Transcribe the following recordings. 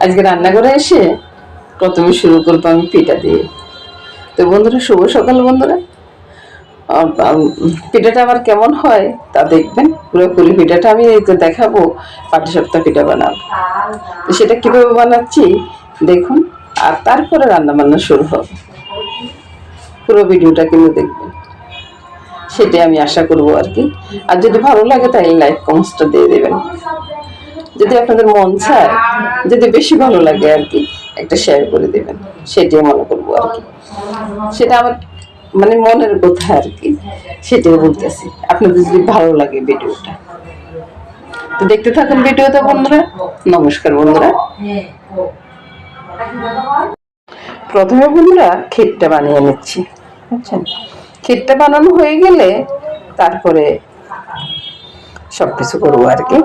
আজকে রান্না করে এসে প্রথমে শুরু করবো আমি পিঠা দিয়ে। তো বন্ধুরা, শুভ সকাল বন্ধুরা। পিঠাটা আমার কেমন হয় তা দেখবেন। পুরোপুরি পিঠাটা আমি দেখাবো, পাটিসাপটা পিঠা বানাবো। তো সেটা কিভাবে বানাচ্ছি দেখুন, আর তারপরে রান্না বান্না শুরু হবে। পুরো ভিডিওটা কিন্তু দেখবেন, সেটাই আমি আশা করবো আর কি। আর যদি ভালো লাগে তাহলে লাইক কমেন্টসটা দিয়ে দেবেন। যদি আপনাদের মন চায়, যদি বেশি ভালো লাগে আর কি, একটা শেয়ার করে দেবেন, সেটাই মনে করবো আর কি। সেটা আমার মানে মনের কথা আর কি, সেটাই বলতেছি। আপনাদের যদি ভালো লাগে ভিডিওটা তো দেখতে থাকুন ভিডিওটা বন্ধুরা। নমস্কার বন্ধুরা। প্রথমে বন্ধুরা ক্ষীরটা বানিয়ে নিচ্ছি, বুঝছেন। ক্ষীরটা বানানো হয়ে গেলে তারপরে সবকিছু করবো আর কি।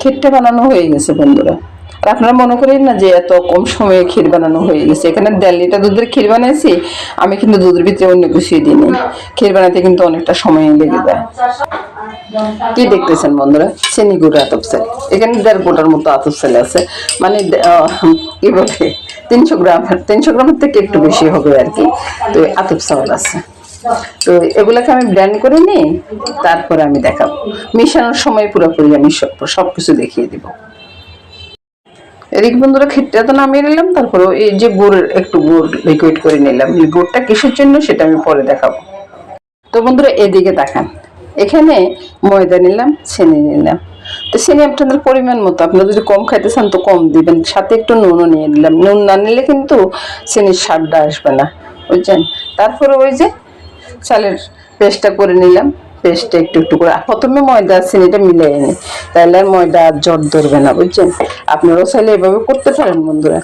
ক্ষীরটা বানানো হয়ে গেছে বন্ধুরা। আর আপনারা মনে করেন না যে এত কম সময়ে ক্ষীর বানানো হয়ে গেছে। এখানে 1.5 লিটার দুধের ক্ষীর বানাইছি আমি, কিন্তু দুধের ভিতরে অন্য কিছুই দিইনি। ক্ষীর বানাতে কিন্তু অনেকটা সময় লেগে যায়। কি দেখতেছেন বন্ধুরা, চিনি গুঁড়ো আতপ চাল, এখানে 1.5 গোটার মতো আতপ চাল আছে। মানে কি বলে 300 গ্রামের থেকে একটু বেশি হবে আর কি। তো আতপ চাল আছে। তো এগুলাকে আমি ব্লেন্ড করে নিই, তারপরে আমি দেখাবো। মিশানোর সময় পুরোপুরি আমি সবকিছু দেখিয়ে দিব। এদিকে বন্ধুরা ক্ষীরটা তো নামিয়ে নিলাম, তারপরে এই যে একটু গুড় লিকুইড করে নিলাম। এই গুড়টা কিসের জন্য সেটা আমি পরে দেখাবো। তো বন্ধুরা এদিকে দেখান, এখানে ময়দা নিলাম, চিনি নিলাম। তো চিনি আপনাদের পরিমাণ মতো, আপনারা যদি কম খাইতে চান তো কম দিবেন। সাথে একটু নুনও নিয়ে নিলাম। নুন না নিলে কিন্তু চিনির স্বাদটা আসবে না, বুঝছেন। তারপরে ওই যে চালের পেস্টটা করে নিলাম। পেস্টটা একটু একটু করে প্রথমে ময়দা চিনিটা মিলিয়ে নিই, তাহলে আর ময়দা জট ধরবে না, বুঝছেন। আপনারাও চাইলে এভাবে করতে পারেন বন্ধুরা।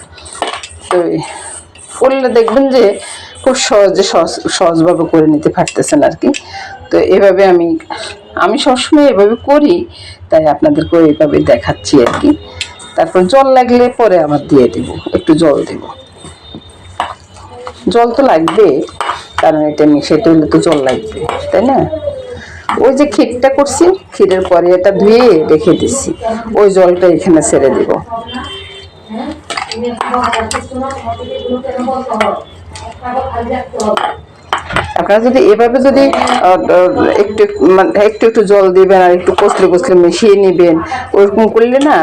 তো করলে দেখবেন যে খুব সহজভাবে করে নিতে পারতেছেন আর কি। তো এভাবে আমি সবসময় এভাবে করি, তাই আপনাদেরকে এইভাবে দেখাচ্ছি আর কি। তারপর জল লাগলে পরে আবার দিয়ে দিব, একটু জল দিব। জল তো লাগবে, কারণ এটা মিশাইতে হলে তো জল লাগবে, তাই না। ওই যে ক্ষীরটা করছি, ক্ষীরের পরে এটা ধুয়ে রেখে দিচ্ছি, ওই জলটা এখানে ছেড়ে দিব। আপনারা যদি এভাবে যদি একটু মানে একটু জল দিবেন আর একটু কষলে কষলে মিশিয়ে নেবেন, ওরকম করলে না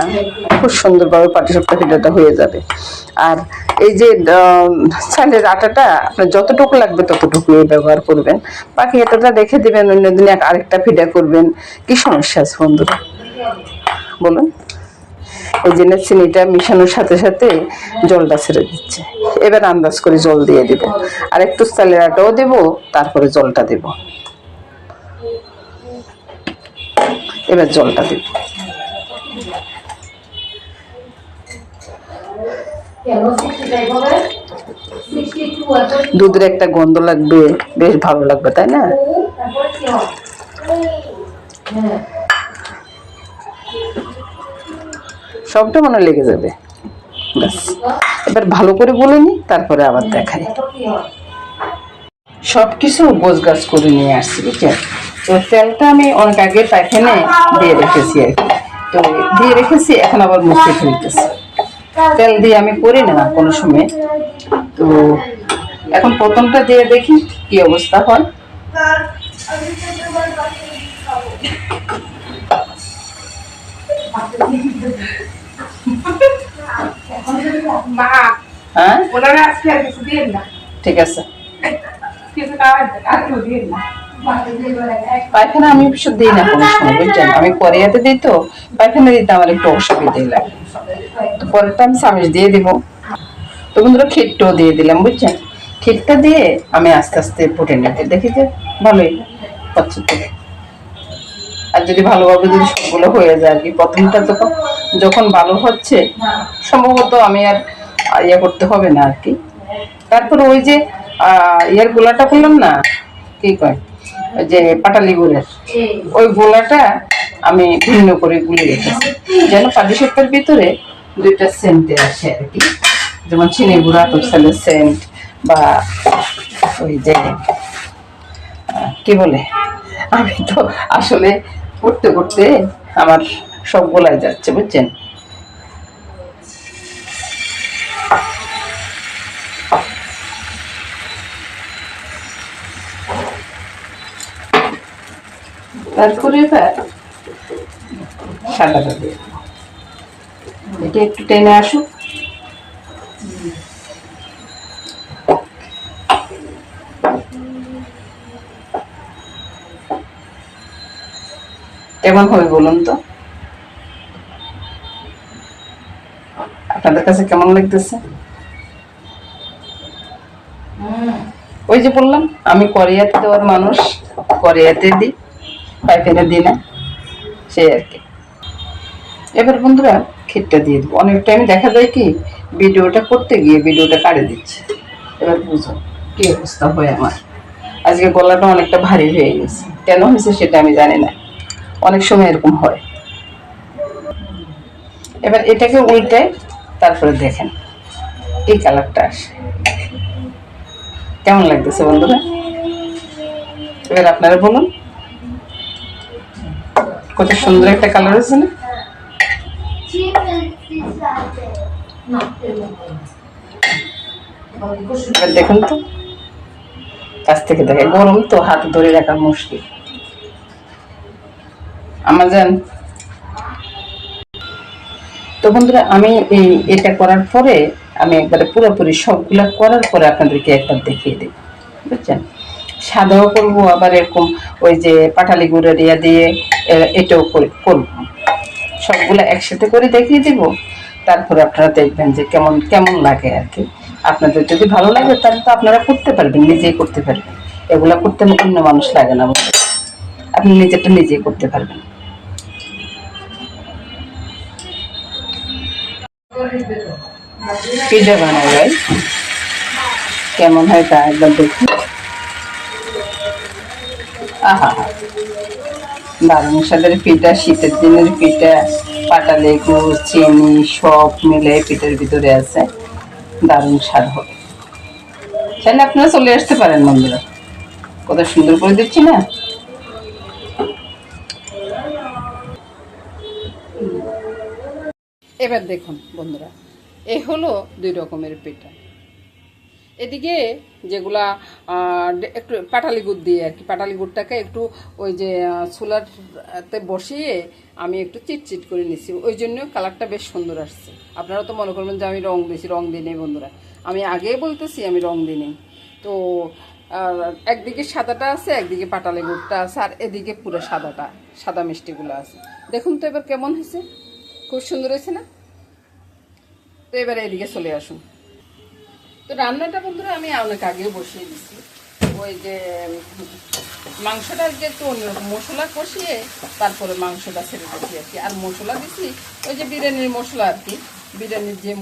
খুব সুন্দরভাবে পাটিসাপটা পিঠাটা হয়ে যাবে। আর এই যে চালের আটাটা আপনার যতটুকু লাগবে ততটুকু ব্যবহার করবেন, বাকি এতটা রেখে দিবেন, অন্যদিন আরেকটা পিঠা করবেন। কি সমস্যা আছে বন্ধুরা বলুন। ওই জন্য চিনিটা মিশানোর সাথে সাথে জলটা ছেড়ে দিচ্ছে। এবার আন্দাজ করে জল দিয়ে দিব, আর একটু চালের আটাও দেব, তারপরে জলটা দেব। এবার জলটা দেব। দুধের একটা গন্ধ লাগবে, বেশ ভালো লাগবে, তাই না। সবটা মনে লেগে যাবে। এবার ভালো করে বলে নি, তারপরে আবার দেখাই। সবকিছু গোছ গাছ করে নিয়ে আসছি, বুঝছেন। তো তেলটা আমি অনেক আগে পাইখানে দিয়ে রেখেছি আর কি। তো দিয়ে রেখেছি, এখন আবার মুছে ফেলতেছি। তেল দিয়ে আমি করি না কোনো সময়। তো এখন প্রথমটা দিয়ে দেখি কি অবস্থা হয়। হ্যাঁ ঠিক আছে। পায়খানা আমি অবশ্য দিই না কোনো সময়, বুঝছেন। আমি করিয়াতে দিই, তো পায়খানা দিতে আমার একটু অসুবিধাই লাগে। তো পরেরটা আমি চামিচ দিয়ে দিব। তো বন্ধুরা ক্ষীরটাও দিয়ে দিলাম, বুঝছেন। ক্ষীরটা দিয়ে আমি আস্তে আস্তে ফুটে নেব, দেখি যে ভালোই হচ্ছে তো। আর যদি ভালোভাবে যদি সবগুলো হয়ে যায় আর কি, প্রথমটা যখন ভালো হচ্ছে সম্ভবত আমি আর ইয়ে করতে হবে না আর কি। তারপর ওই যে ইয়ার গোলাটা করলাম না, কি কয়, ওই যে পাটালি গুড়ের, ওই গোলাটা আমি ভিন্ন করে গুলে রেখেছি, যেন পাটিসাপটার ভিতরে 2টা সেন্টে আসে আর কি। যেমন চিনি গুঁড়া, আতপ চালের সেন্ট, বা ওই যে কি বলে, আমি তো আসলে করতে করতে আমার সব গোলায় যাচ্ছে, বুঝছেন। তারপরে এবার সাদাটা দিয়ে দেবো। এটা একটু টেনে আসুক। কেমন হবে বলুন তো, আপনাদের কাছে কেমন লাগতেছে? ওই যে বললাম আমি করিয়াতে দেওয়ার মানুষ, করিয়াতে দিই, পাইপেনে দিই না, সেই আর কি। এবার বন্ধুরা ক্ষীরটা দিয়ে দেবো। অনেক টাইমে দেখা যায় কি ভিডিওটা করতে গিয়ে ভিডিওটা কাটে দিচ্ছে। এবার বুঝো কি অবস্থা হয় আমার। আজকে গলাটা অনেকটা ভারী হয়ে গেছে, কেন হয়েছে সেটা আমি জানি না, অনেক সময় এরকম হয়। এবার এটাকে উল্টায়, তারপরে দেখেন এই কালারটা আসে, কেমন লাগতেছে বন্ধুরা? এবার আপনারা বলুন, কত সুন্দর একটা কালার হয়েছে না? এবার দেখুন তো, কাছ থেকে দেখে, গরম তো হাতে ধরে রাখা মুশকিল আমার জান। তো বন্ধুরা আমি এটা করার পরে আমি একবারে পুরোপুরি সবগুলা করার পরে আপনাদেরকে একবার দেখিয়ে দেব, বুঝছেন? সাদাও করবো, আবার এরকম ওই যে পাটালি গুঁড়ো দিয়ে এটাও করবো, সবগুলো একসাথে করে দেখিয়ে দিব। তারপরে আপনারা দেখবেন যে কেমন কেমন লাগে আর কি। আপনাদের যদি ভালো লাগে তাহলে তো আপনারা করতে পারবেন, নিজেই করতে পারবেন। এগুলা করতে অন্য মানুষ লাগে না, আপনি নিজেরটা নিজেই করতে পারবেন। পিঠা বানাই ভাই, কেমন হয় তা একবার দেখুন। আহা, দারুণ স্বাদের পিঠা, শীতের দিনের পিঠা, পাটালি গুড় চিনি সব মিলে পিঠার ভিতরে আছে, দারুণ স্বাদ হবে। চাইলে আপনারা চলে আসতে পারেন বন্ধুরা, কত সুন্দর করে দিচ্ছি না? এবার দেখুন বন্ধুরা, এই হলো 2 রকমের পিঠা। এদিকে যেগুলা একটু পাটালি গুড় দিয়ে আর কি, পাটালি গুড়টাকে একটু ওই যে চুলাতে বসিয়ে আমি একটু চিটচিট করে নিছি, ওই জন্য কালারটা বেশ সুন্দর আসছে। আপনারা তো মনে করবেন যে আমি রং দিয়েছি, রং দিই নেই বন্ধুরা, আমি আগে বলতেছি আমি রং দিই নেই। তো একদিকে সাদাটা আছে, একদিকে পাটালি গুড়টা আছে, আর এদিকে পুরো সাদাটা, সাদা মিষ্টিগুলো আছে। দেখুন তো এবার কেমন হয়েছে, খুব সুন্দর হয়েছে না? তো এবারে এদিকে চলে আসুন। তো রান্নাটা বন্ধুরা আমি অনেক আগেও বসিয়ে দিচ্ছি। ওই যে মাংসটা যে একটু অন্যরকম মশলা কষিয়ে তারপরে মাংসটা ছেড়ে দিচ্ছি আর কি। আর মশলা দিচ্ছি ওই যে বিরিয়ানির মশলা আর কি, বিরিয়ানির যে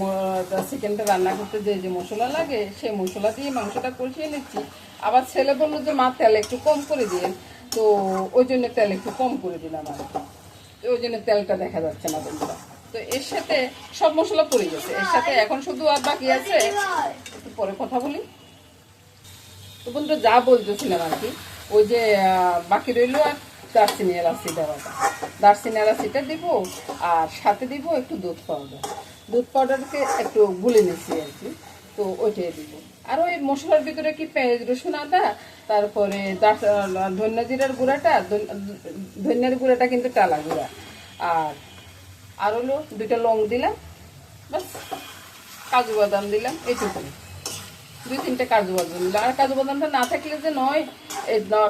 চিকেনটা রান্না করতে যে মশলা লাগে সেই মশলা দিয়ে মাংসটা কষিয়ে নিচ্ছি। আবার ছেলে বললো যে মা তেল একটু কম করে দিন, তো ওই জন্য তেল একটু কম করে দিলাম আর কি। তো ওই জন্য তেলটা দেখা যাচ্ছে না বন্ধুরা। তো এর সাথে সব মশলা পড়ে গেছে, এর সাথে এখন শুধু আর বাকি আছে, একটু পরে কথা বলি। তো বন্ধুরা যা বলতেছিলাম আর কি, ওই যে বাকি রইলো আর দারচিনি এলাচি দেওয়াটা, দারচিনি এলাচিটা দিব, আর সাথে দিব একটু দুধ পাউডার। দুধ পাউডারকে একটু গুলে নিচ্ছি আর কি, তো ওইটাই দিব। আর ওই মশলার ভিতরে কি পেঁয়াজ রসুন আদা, তারপরে ধনিয়া জিরার গুঁড়াটা, ধনিয়ার গুঁড়াটা কিন্তু টালা গুঁড়া, আর হলো 2টা লং দিলাম, বাস কাজু বাদাম দিলাম, এইটুকুনি 2-3টে কাজু বাদাম দিলাম। আর কাজু বাদামটা না থাকলে যে নয়,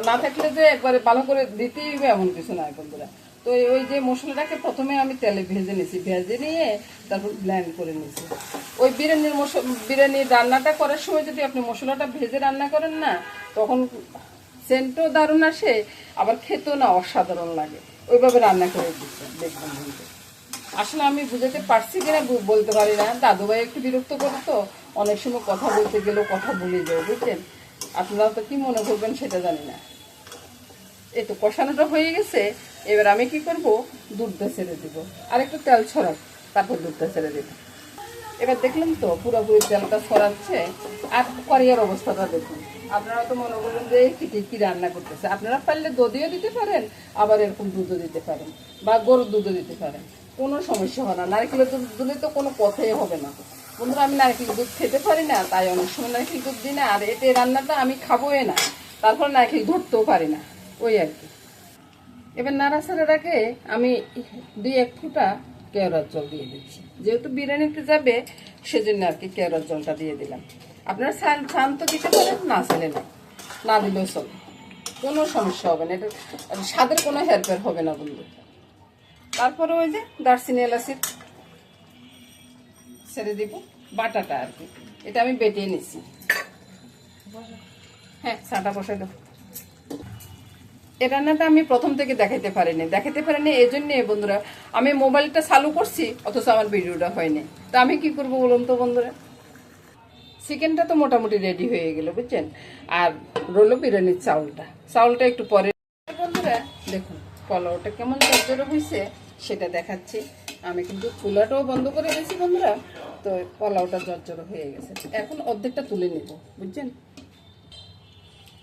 না থাকলে যে একবারে ভালো করে দিতেই হবে এমন কিছু নয় বন্ধুরা। তো ওই যে মশলাটাকে প্রথমে আমি তেলে ভেজে নিয়েছি, ভেজে নিয়ে তারপর ব্লেন্ড করে নিয়েছি। ওই বিরিয়ানির রান্নাটা করার সময় যদি আপনি মশলাটা ভেজে রান্না করেন না, তখন সেন্টও দারুণ আসে, আবার খেতেও না অসাধারণ লাগে। ওইভাবে রান্না করে দেখবেন কিন্তু। আসলে আমি বুঝাতে পারছি কিনা বলতে পারি না, দাদুভাই একটু বিরক্ত করে, তো অনেক সময় কথা বলতে গেলেও কথা ভুলে যায়, বুঝছেন? আপনারা তো কি মনে করবেন সেটা জানি না। এই তো কষানোটা হয়ে গেছে, এবার আমি কি করব, দুধটা ছেড়ে দেবো, আর একটু তেল ছড়াক, তারপর দুধটা ছেড়ে দেবো। এবার দেখলাম তো পুরোপুরি তেলটা ছড়াচ্ছে, আর করিয়ার অবস্থাটা দেখুন। আপনারা তো মনে করবেন যে কি রান্না করতেছে, আপনারা পারলে দধিও দিতে পারেন, আবার এরকম দুধও দিতে পারেন, বা গরুর দুধও দিতে পারেন, কোনো সমস্যা হয় না। নারকেলের দুধ দিলে তো কোনো কথাই হবে না বন্ধুরা। আমি নারকেল দুধ খেতে পারি না, তাই অনেক সময় নারকেল দুধ দিই না, আর এতে রান্নাটা আমি খাবোই না, তারপর নারকেল ধরতেও পারি না, ওই আর কি। এবার নাড়াচাড়ার আগে আমি 2-1 ফোঁটা কেওড়ার জল দিয়ে দিচ্ছি, যেহেতু বিরিয়ানিতে যাবে সেজন্য আর কি কেওড়ার জলটা দিয়ে দিলাম। আপনারা ছান তো দিতে পারেন, না চাইলে না দিলেও চলে, কোনো সমস্যা হবে না, এটা স্বাদের কোনো হেরফের হবে না বন্ধু। তারপরে ওই যে দারচিনি এলাচির ছেড়ে দিব বাটাটা আর কি, এটা আমি বেটিয়ে নিচ্ছি। হ্যাঁ, চাটা বসাই দেবো। এই রান্নাটা আমি প্রথম থেকে দেখাতে পারিনি এই জন্যে বন্ধুরা, আমি মোবাইলটা চালু করছি অথচ আমার ভিডিওটা হয়নি। তা আমি কি করবো বলুন তো বন্ধুরা। চিকেনটা তো মোটামুটি রেডি হয়ে গেল বুঝছেন, আর রইলো বিরিয়ানির চাউলটা একটু পরে। বন্ধুরা দেখুন পোলাওটা কেমন ঝরঝরে হয়েছে সেটা দেখাচ্ছি। আমি কিন্তু চুলাটাও বন্ধ করে দিয়েছি বন্ধুরা, তো পোলাওটা ঝরঝরে হয়ে গেছে। এখন অর্ধেকটা তুলে নেব বুঝছেন।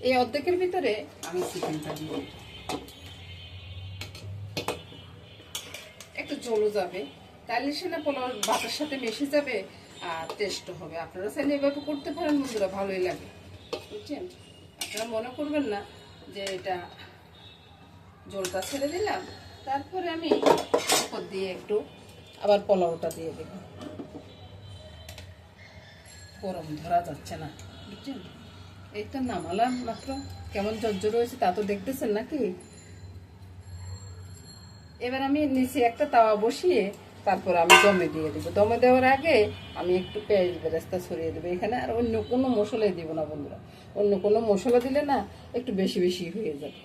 এই অর্ধেকের ভিতরে আমি চিকেনটা দিয়ে একটু ঝোলও যাবে, তাহলে সেটা পোলাও ভাতের সাথে মিশে যাবে আর টেস্ট হবে। আপনারা চাইলে এভাবে করতে পারেন বন্ধুরা, ভালোই লাগে বুঝছেন। আপনারা মনে করবেন না যে এটা ঝোলটা ছেড়ে দিলাম, তারপরে আমি উপর দিয়ে একটু আবার পোলাওটা দিয়ে দেব। গরম ধরা যাচ্ছে না বুঝছেন। এই তো নামালাম মাত্র, কেমন ঝরঝরে হয়েছে তা তো দেখতেছেন নাকি। এবার আমি নিচে একটা তাওয়া বসিয়ে তারপর আমি দমে দিয়ে দেবো। দমে দেওয়ার আগে আমি একটু পেঁয়াজ বেরেস্তা ছড়িয়ে দেবো এখানে, আর অন্য কোনো মশলাই দিব না বন্ধুরা। অন্য কোনো মশলা দিলে না একটু বেশি বেশি হয়ে যাবে।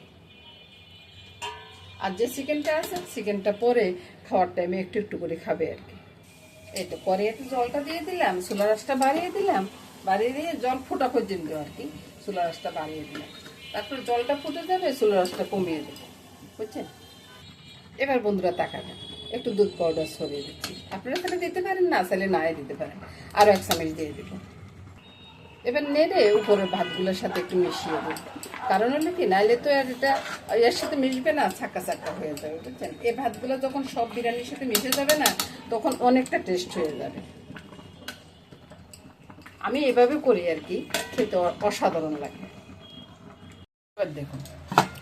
আর যে চিকেনটা আছে চিকেনটা পরে খাওয়ার টাইমে একটু একটু করে খাবে আর কি। এই তো পরে একটু জলটা দিয়ে দিলাম, চুলার আঁচটা বাড়িয়ে দিলাম, বাড়িয়ে দিয়ে জল ফোটা পর্যন্ত আর কি চুলার আঁচটা বাড়িয়ে দিলাম। তারপর জলটা ফুটে যাবে, চুলার আঁচটা কমিয়ে দেবো বুঝছেন। এবার বন্ধুরা তাকাবেন, একটু দুধ পাউডার ছড়িয়ে দিচ্ছি। আপনারা তাহলে দিতে পারেন, না চাইলে নাই দিতে পারেন। আরও 1 চামচ দিয়ে দেবো। এবার নেড়ে উপরের ভাতগুলোর সাথে একটু মিশিয়ে দেবো, কারণ হলো কি নাইলে তো আর এটা এর সাথে মিশবে না, ছাক্কা ছাক্কা হয়ে যাবে বুঝছেন। এই ভাতগুলো যখন সব বিরিয়ানির সাথে মিশে যাবে না তখন অনেকটা টেস্ট হয়ে যাবে। আমি এভাবে করি আর কি, খেতে অসাধারণ লাগে। এবার দেখুন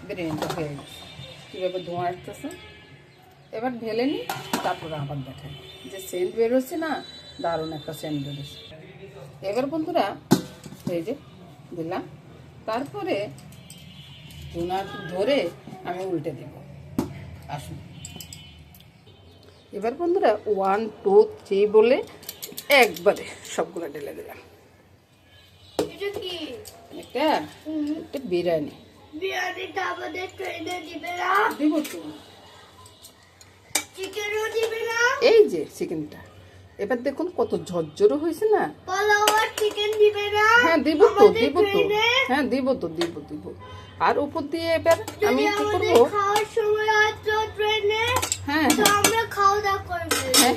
বিরিয়ানিটা হয়ে গেছে, কীভাবে ধোঁয়া আসতেছে। এবার ঢেলে নিই, তারপরে আবার দেখেন যে সেন্ট বেরোচ্ছে না, দারুণ একটা সেন্ট বেরোচ্ছে। এবার বন্ধুরা এই যে দিলাম, তারপরে ধরে আমি উল্টে দেব। আসুন এবার বন্ধুরা 1 2 3 বলে একবারে সবগুলো ঢেলে দিলাম। এটা বিরিয়ানি দিব তো, এই যে চিকেনটা এবার দেখুন কত ঝরঝরে হয়েছে না। হ্যাঁ দিব তো, হ্যাঁ দিব তো, দিব। আর উপর দিয়ে এবার আমি কি করবো, হ্যাঁ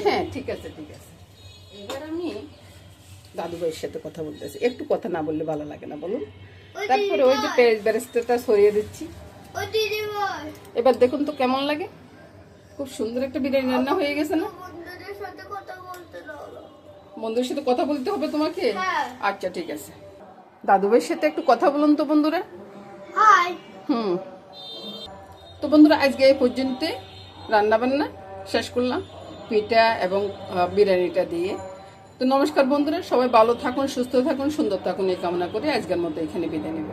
হ্যাঁ ঠিক আছে। এবার আমি দাদু ভাইয়ের সাথে কথা বলতেছি, একটু কথা না বললে ভালো লাগে না বলুন। তারপরে ওই যে পেঁয়াজ বেরেস্তাটা ছড়িয়ে দিচ্ছি। এবার দেখুন তো কেমন লাগে, খুব সুন্দর একটা বিরিয়ানি রান্না হয়ে গেছে না। বন্ধুর সাথে কথা বলতে হবে তোমাকে? আচ্ছা ঠিক আছে, দাদু ভাইয়ের সাথে একটু কথা বলুন তো বন্ধুরা। তো বন্ধুরা আজকে এই পর্যন্ত রান্না বান্না শেষ করলাম পিঠা এবং বিরিয়ানিটা দিয়ে। তো নমস্কার বন্ধুরা, সবাই ভালো থাকুন, সুস্থ থাকুন, সুন্দর থাকুন এই কামনা করে আজকের মতো এখানে বিদায় নেব।